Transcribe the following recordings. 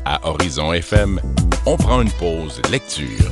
À Horizon FM, on prend une pause lecture.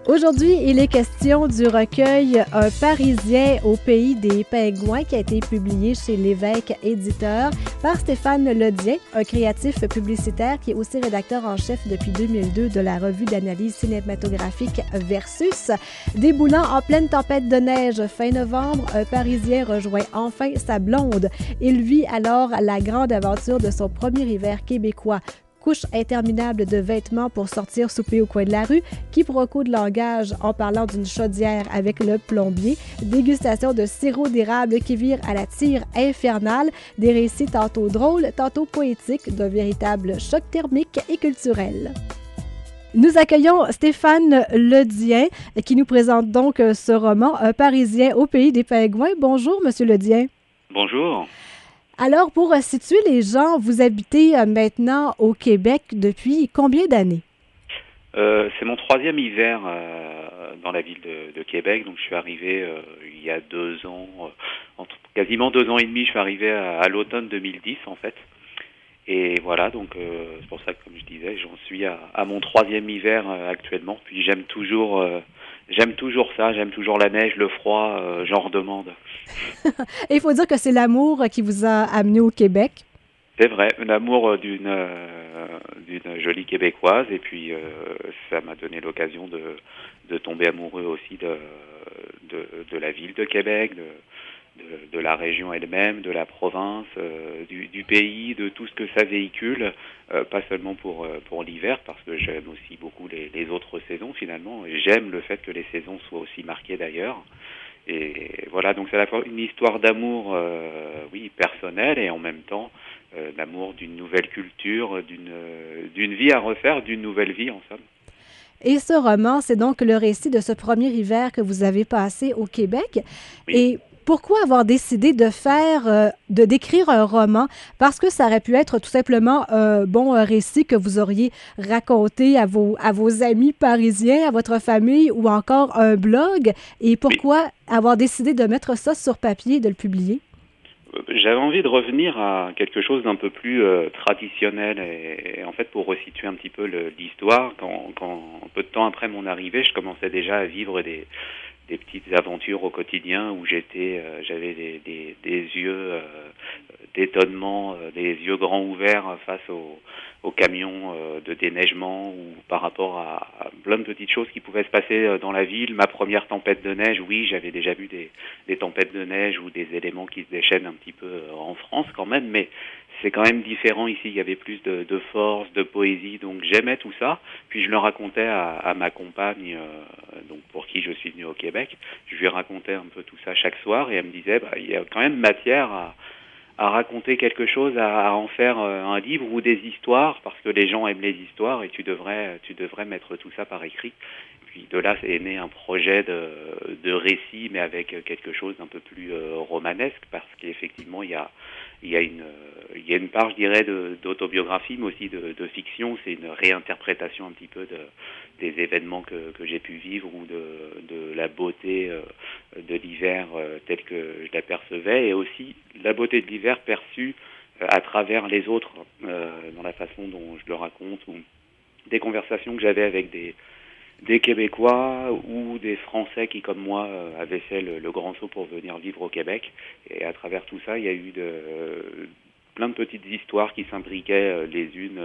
Aujourd'hui, il est question du recueil Un Parisien au pays des pingouins qui a été publié chez l'Évêque éditeur par Stéphane Ledien, un créatif publicitaire qui est aussi rédacteur en chef depuis 2002 de la revue d'analyse cinématographique Versus. Déboulant en pleine tempête de neige fin novembre, un Parisien rejoint enfin sa blonde. Il vit alors la grande aventure de son premier hiver québécois. Couche interminable de vêtements pour sortir souper au coin de la rue, quiproquo de langage en parlant d'une chaudière avec le plombier, dégustation de sirop d'érable qui vire à la tire infernale, des récits tantôt drôles, tantôt poétiques, d'un véritable choc thermique et culturel. Nous accueillons Stéphane Ledien qui nous présente donc ce roman, Un Parisien au pays des pingouins. Bonjour, Monsieur Ledien. Bonjour. Alors, pour situer les gens, vous habitez maintenant au Québec depuis combien d'années? C'est mon troisième hiver dans la ville de Québec. Donc, je suis arrivé il y a 2 ans, quasiment 2 ans et demi. Je suis arrivé à l'automne 2010, en fait. Et voilà, donc c'est pour ça que, comme je disais, j'en suis à mon troisième hiver actuellement. Puis j'aime toujours ça, j'aime toujours la neige, le froid, j'en redemande. Et il faut dire que c'est l'amour qui vous a amené au Québec. C'est vrai, l'amour d'une jolie Québécoise, et puis ça m'a donné l'occasion de tomber amoureux aussi de la ville de Québec, de la région elle-même, de la province, du pays, de tout ce que ça véhicule, pas seulement pour l'hiver, parce que j'aime aussi beaucoup les autres saisons finalement, et j'aime le fait que les saisons soient aussi marquées d'ailleurs. Et voilà, donc c'est à la fois une histoire d'amour, oui, personnelle, et en même temps l'amour d'une nouvelle culture, d'une vie à refaire, d'une nouvelle vie en somme. Et ce roman, c'est donc le récit de ce premier hiver que vous avez passé au Québec. Oui. Et pourquoi avoir décidé de d'écrire un roman? Parce que ça aurait pu être tout simplement un récit que vous auriez raconté à vos amis parisiens, à votre famille, ou encore un blog. Et pourquoi avoir décidé de mettre ça sur papier et de le publier? J'avais envie de revenir à quelque chose d'un peu plus traditionnel, et en fait pour resituer un petit peu l'histoire, quand un peu de temps après mon arrivée, je commençais déjà à vivre des petites aventures au quotidien où j'avais des yeux d'étonnement, des yeux grands ouverts face aux camions de déneigement, ou par rapport à plein de petites choses qui pouvaient se passer dans la ville. Ma première tempête de neige, oui, j'avais déjà vu des tempêtes de neige ou des éléments qui se déchaînent un petit peu en France quand même, mais c'est quand même différent ici. Il y avait plus de force, de poésie, donc j'aimais tout ça. Puis je le racontais à ma compagne, donc pour qui je suis venu au Québec. Je lui racontais un peu tout ça chaque soir, et elle me disait, il y a quand même matière à raconter quelque chose, à en faire un livre ou des histoires, parce que les gens aiment les histoires, et tu devrais mettre tout ça par écrit. Puis de là est né un projet de récit, mais avec quelque chose d'un peu plus romanesque, parce qu'effectivement il y a une part, je dirais, d'autobiographie, mais aussi de fiction. C'est une réinterprétation un petit peu des événements que j'ai pu vivre, ou de la beauté de l'hiver telle que je l'apercevais, et aussi la beauté de l'hiver perçue à travers les autres, dans la façon dont je le raconte, ou des conversations que j'avais avec des Québécois ou des Français qui, comme moi, avaient fait le grand saut pour venir vivre au Québec. Et à travers tout ça, il y a eu plein de petites histoires qui s'imbriquaient les unes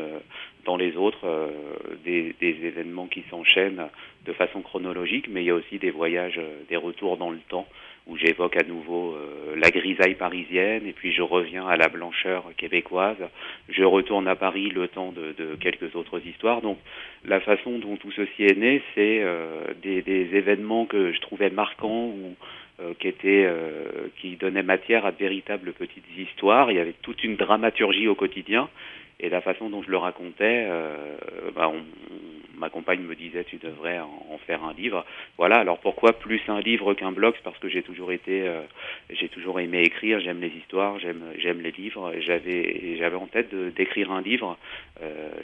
dans les autres, des événements qui s'enchaînent de façon chronologique, mais il y a aussi des voyages, des retours dans le temps, où j'évoque à nouveau la grisaille parisienne, et puis je reviens à la blancheur québécoise, je retourne à Paris le temps de quelques autres histoires. Donc la façon dont tout ceci est né, c'est des événements que je trouvais marquants, ou qui donnaient matière à de véritables petites histoires. Il y avait toute une dramaturgie au quotidien, et la façon dont je le racontais, ma compagne me disait, tu devrais en faire un livre. Voilà, alors pourquoi plus un livre qu'un blog? C'est parce que j'ai toujours aimé écrire, j'aime les histoires, j'aime les livres. J'avais en tête d'écrire un livre,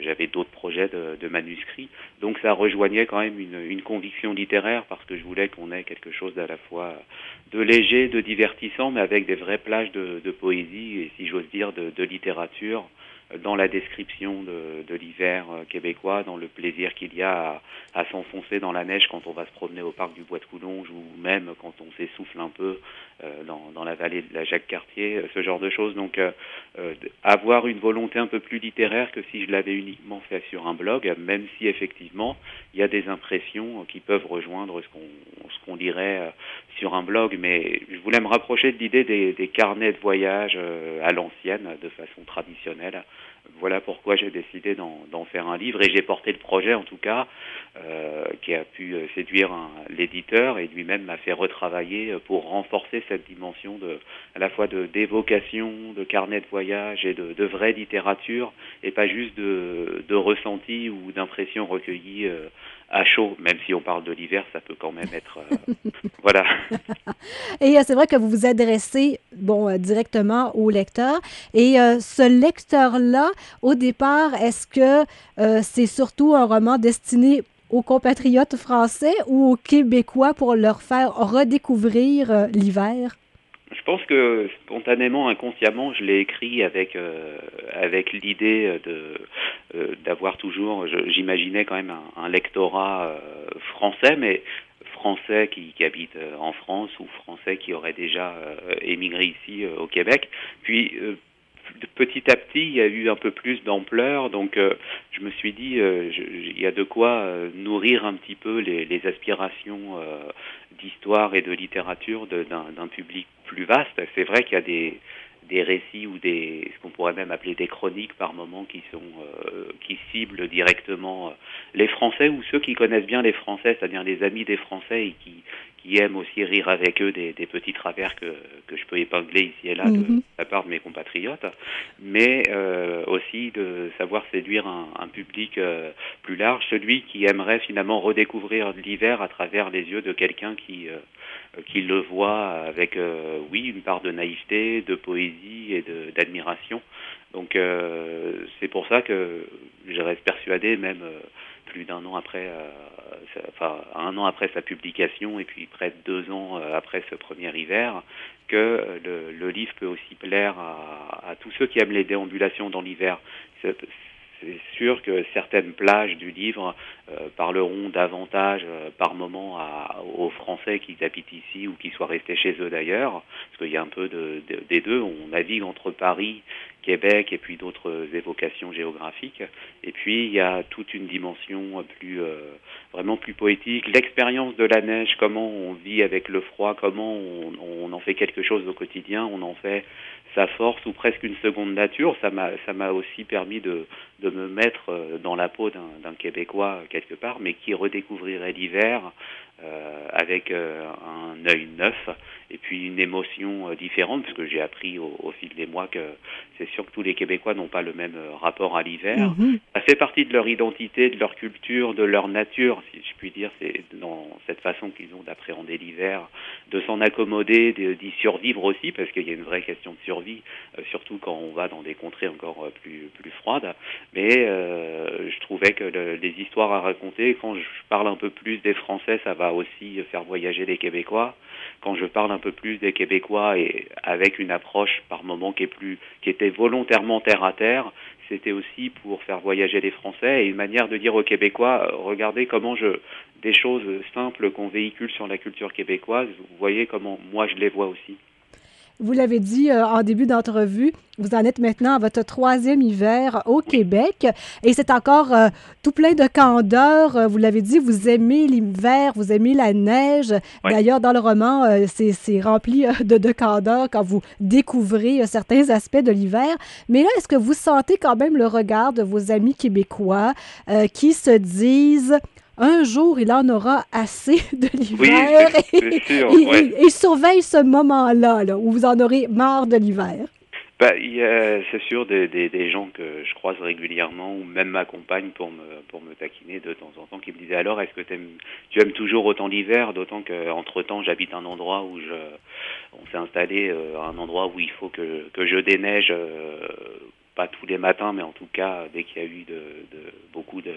j'avais d'autres projets de manuscrits, donc ça rejoignait quand même une conviction littéraire, parce que je voulais qu'on ait quelque chose d'à la fois de léger, de divertissant, mais avec des vraies plages de poésie, et si j'ose dire de littérature, dans la description de l'hiver québécois, dans le plaisir qu'il y a à s'enfoncer dans la neige quand on va se promener au parc du Bois de Coulonges ou même quand on s'essouffle un peu dans la vallée de la Jacques-Cartier, ce genre de choses. Donc avoir une volonté un peu plus littéraire que si je l'avais uniquement fait sur un blog, même si effectivement il y a des impressions qui peuvent rejoindre ce qu'on lirait sur un blog, mais je voulais me rapprocher de l'idée des carnets de voyage à l'ancienne, de façon traditionnelle. Voilà pourquoi j'ai décidé d'en faire un livre, et j'ai porté le projet en tout cas, qui a pu séduire l'éditeur, et lui-même m'a fait retravailler pour renforcer cette dimension à la fois d'évocation, de carnet de voyage et de vraie littérature, et pas juste de ressenti ou d'impressions recueillies à chaud. Même si on parle de l'hiver, ça peut quand même être... voilà. Et c'est vrai que vous vous adressez directement au lecteur. Et ce lecteur-là, au départ, est-ce que c'est surtout un roman destiné aux compatriotes français ou aux Québécois pour leur faire redécouvrir l'hiver? Je pense que spontanément, inconsciemment, je l'ai écrit avec l'idée d'avoir toujours, j'imaginais quand même un lectorat français, mais français qui habite en France ou français qui aurait déjà émigré ici au Québec. Puis petit à petit, il y a eu un peu plus d'ampleur, donc je me suis dit, il y a de quoi nourrir un petit peu les aspirations d'histoire et de littérature d'un public plus vaste. C'est vrai qu'il y a des récits ou ce qu'on pourrait même appeler des chroniques par moments qui ciblent directement les Français ou ceux qui connaissent bien les Français, c'est-à-dire les amis des Français et qui aiment aussi rire avec eux des petits travers que je peux épingler ici et là de la part de mes compatriotes, mais aussi de savoir séduire un public plus large, celui qui aimerait finalement redécouvrir l'hiver à travers les yeux de quelqu'un qui le voit avec, une part de naïveté, de poésie et d'admiration. Donc c'est pour ça que je reste persuadé, même plus d'un an après, un an après sa publication et puis près de 2 ans après ce premier hiver, que le livre peut aussi plaire à tous ceux qui aiment les déambulations dans l'hiver. C'est sûr que certaines plages du livre parleront davantage par moment aux Français qui habitent ici ou qui soient restés chez eux d'ailleurs, parce qu'il y a un peu des deux. On navigue entre Paris, Québec et puis d'autres évocations géographiques. Et puis il y a toute une dimension vraiment plus poétique. L'expérience de la neige, comment on vit avec le froid, comment on en fait quelque chose au quotidien, on en fait sa force ou presque une seconde nature. Ça m'a aussi permis de me mettre dans la peau d'un Québécois quelque part, mais qui redécouvrirait l'hiver avec un œil neuf et puis une émotion différente, parce que j'ai appris au fil des mois que c'est sûr que tous les Québécois n'ont pas le même rapport à l'hiver. Ça fait partie de leur identité, de leur culture, de leur nature, si je puis dire. C'est dans cette façon qu'ils ont d'appréhender l'hiver, de s'en accommoder, d'y survivre aussi, parce qu'il y a une vraie question de survie, surtout quand on va dans des contrées encore plus froides. Mais je trouvais que les histoires à raconter, quand je parle un peu plus des Français, ça va aussi faire voyager les Québécois. Quand je parle un peu plus des Québécois et avec une approche par moment qui était volontairement terre à terre, c'était aussi pour faire voyager les Français et une manière de dire aux Québécois, regardez comment des choses simples qu'on véhicule sur la culture québécoise, vous voyez comment moi je les vois aussi. Vous l'avez dit en début d'entrevue, vous en êtes maintenant à votre 3e hiver au Québec et c'est encore tout plein de candeur. Vous l'avez dit, vous aimez l'hiver, vous aimez la neige. Oui. D'ailleurs, dans le roman, c'est rempli de candeur quand vous découvrez certains aspects de l'hiver. Mais là, est-ce que vous sentez quand même le regard de vos amis québécois qui se disent... Un jour, il en aura assez de l'hiver et surveille ce moment-là là, où vous en aurez marre de l'hiver. Il y a, c'est sûr, des gens que je croise régulièrement ou même ma compagne pour me taquiner de temps en temps qui me disaient alors est-ce que tu aimes toujours autant l'hiver, d'autant qu'entre-temps j'habite un endroit où on s'est installé à un endroit où il faut que je déneige pas tous les matins, mais en tout cas, dès qu'il y a eu beaucoup de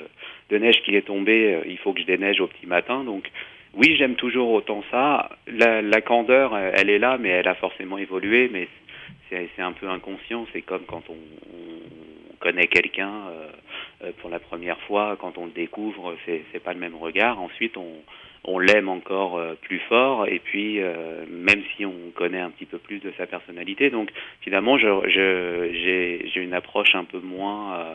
neige qui est tombée, il faut que je déneige au petit matin. Donc, oui, j'aime toujours autant ça. La candeur, elle est là, mais elle a forcément évolué, mais c'est un peu inconscient. C'est comme connaît quelqu'un pour la première fois, quand on le découvre, c'est pas le même regard. Ensuite, on l'aime encore plus fort, et puis même si on connaît un petit peu plus de sa personnalité. Donc finalement, j'ai une approche un peu moins...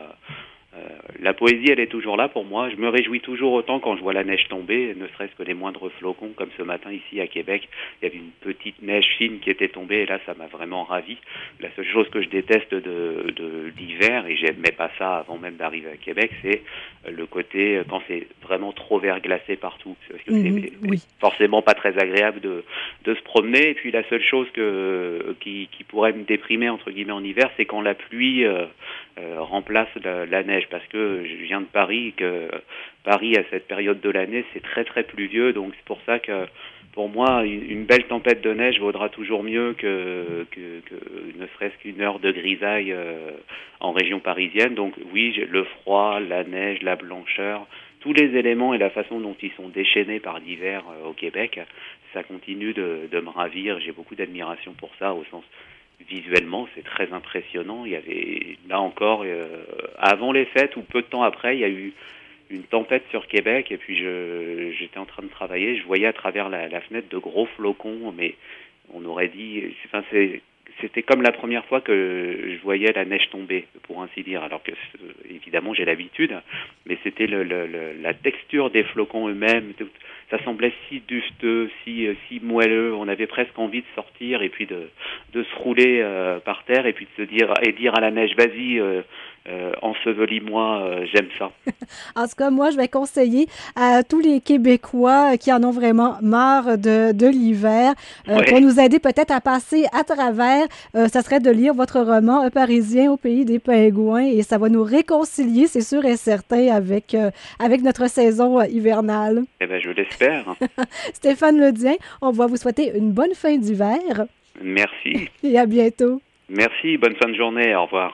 la poésie, elle est toujours là pour moi. Je me réjouis toujours autant quand je vois la neige tomber, ne serait-ce que les moindres flocons, comme ce matin ici à Québec. Il y avait une petite neige fine qui était tombée, et là, ça m'a vraiment ravi. La seule chose que je déteste de l'hiver, et j'aimais pas ça avant même d'arriver à Québec, c'est le côté quand c'est vraiment trop verglacé partout. Parce que c'est forcément pas très agréable de se promener. Et puis la seule chose qui pourrait me déprimer, entre guillemets, en hiver, c'est quand la pluie remplace la neige, parce que je viens de Paris, que Paris à cette période de l'année c'est très très pluvieux, donc c'est pour ça que pour moi une belle tempête de neige vaudra toujours mieux que ne serait-ce qu'une heure de grisaille en région parisienne. Donc oui, le froid, la neige, la blancheur, tous les éléments et la façon dont ils sont déchaînés par l'hiver au Québec, ça continue de me ravir. J'ai beaucoup d'admiration pour ça, au sens visuellement, c'est très impressionnant. Il y avait, là encore, avant les fêtes ou peu de temps après, il y a eu une tempête sur Québec, et puis j'étais en train de travailler, je voyais à travers la fenêtre de gros flocons, mais on aurait dit, c'était comme la première fois que je voyais la neige tomber, pour ainsi dire, alors que évidemment j'ai l'habitude, mais c'était la texture des flocons eux-mêmes, ça semblait si dufteux, si moelleux, on avait presque envie de sortir et puis de se rouler par terre, et puis de se dire à la neige, vas-y, ensevelis-moi, j'aime ça. En tout cas, moi, je vais conseiller à tous les Québécois qui en ont vraiment marre de l'hiver, pour nous aider peut-être à passer à travers, ça serait de lire votre roman Un Parisien au pays des pingouins, et ça va nous réconcilier, c'est sûr et certain, avec notre saison hivernale. Eh bien, je l'espère. Stéphane Ledien, on va vous souhaiter une bonne fin d'hiver. Merci. Et à bientôt. Merci, bonne fin de journée, au revoir.